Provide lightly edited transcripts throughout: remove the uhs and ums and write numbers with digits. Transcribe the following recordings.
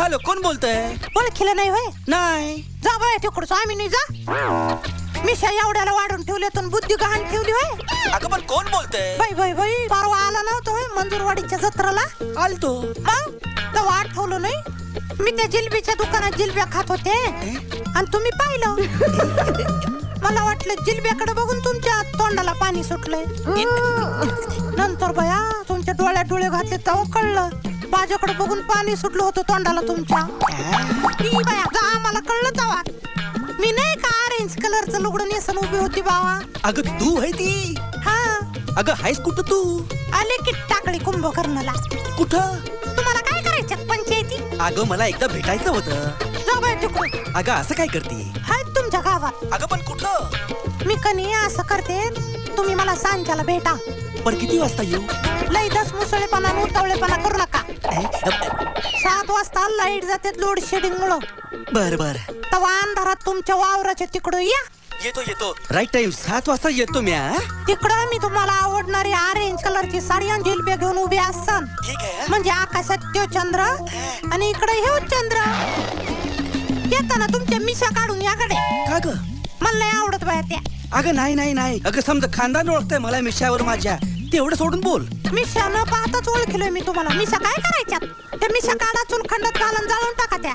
Hello, कोण बोलतय? ओळखीला नाही होय? नाही. जा बाय तिकडचं, आम्ही नाही जा. मिशा एवढ्याला वाढून ठेवले तर बुद्धी गहाण ठेवली होय. अगं पण कोण बोलतय? बाई बाई बाई, परवा आला नव्हतं होय मंजूरवाडीच्या जत्राला? आलतो. मग तेव्हा आठवलं नाही? मी त्या जिलबीच्या दुकानात जिलब्या खात होते आणि तुम्ही पाहिलं. मला वाटलं जिलब्याकडे बघून तुमच्या तोंडाला पाणी सुटलंय. नंतर बया तुमच्या डोळ्यात डोळे घातले तेव्हा कळलं माझ्याकडे बघून पाणी सुटलं होतं तोंडाला तुमच्या. ई बाया, जा, मला कळलं तेव्हा. मी नाही का ऑरेंज कलरचं लुगडं नेसून उभी होती बावा. अगं तू आहे ती? हा. अगं हायस कुठं तू? आले की टाकळी कुंभकर्णला. कुठं? तुम्हाला काय करायचं पंचायती? अगं मला एकदा भेटायचं होतं. जा बाय तिकडे. अगं असं काय करते? हाय तुमच्या गावात. अगं पण कुठं? मी कनी असं करते, तुम्ही मला सांच्याला भेटा. पण किती वाजता येऊ? लई दस मुसळेपणा उतावळेपणा करू नका. 7 वाजता लाईट जाते लोड शेडिंग मुळे. बर बर. तेव्हा अंधारात तुमच्या वावराच्या तिकडं या. येतो येतो. राईट टाइम 7 वाजता येतो मी. तिकडं मी तुम्हाला आवडणारी ऑरेंज कलरची साडी आणि जिलब्या घेऊन उभी असन. ठीक आहे. म्हणजे आकाशात तो चंद्र आणि इकडे हे चंद्र. येताना तुमच्या मिशा काढून याकडे. का ग? मला नाही आवडत बाया त्या. अगं नाही नाही नाही. अगं समजा खानदान ओळखतंय मला मिशावर माझ्या. तेवढं सोडून बोल. मिशा न पाहताच ओळखलोय मी तुम्हाला. मिशा काय करायच्यात? त्या मिशा काढा चुलखंडात घालून जाळून टाका त्या.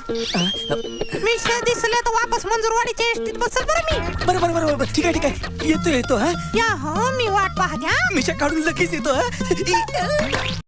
मिशा दिसले तर वापस मंजूरवाडीच्या एसटीत बसल बरं मी. बरं बरं बरं बरं. ठीक आहे ठीक आहे. येतो येतो. हा या हो, मी वाट पाहते. मिशा काढून लगेच येतो. हा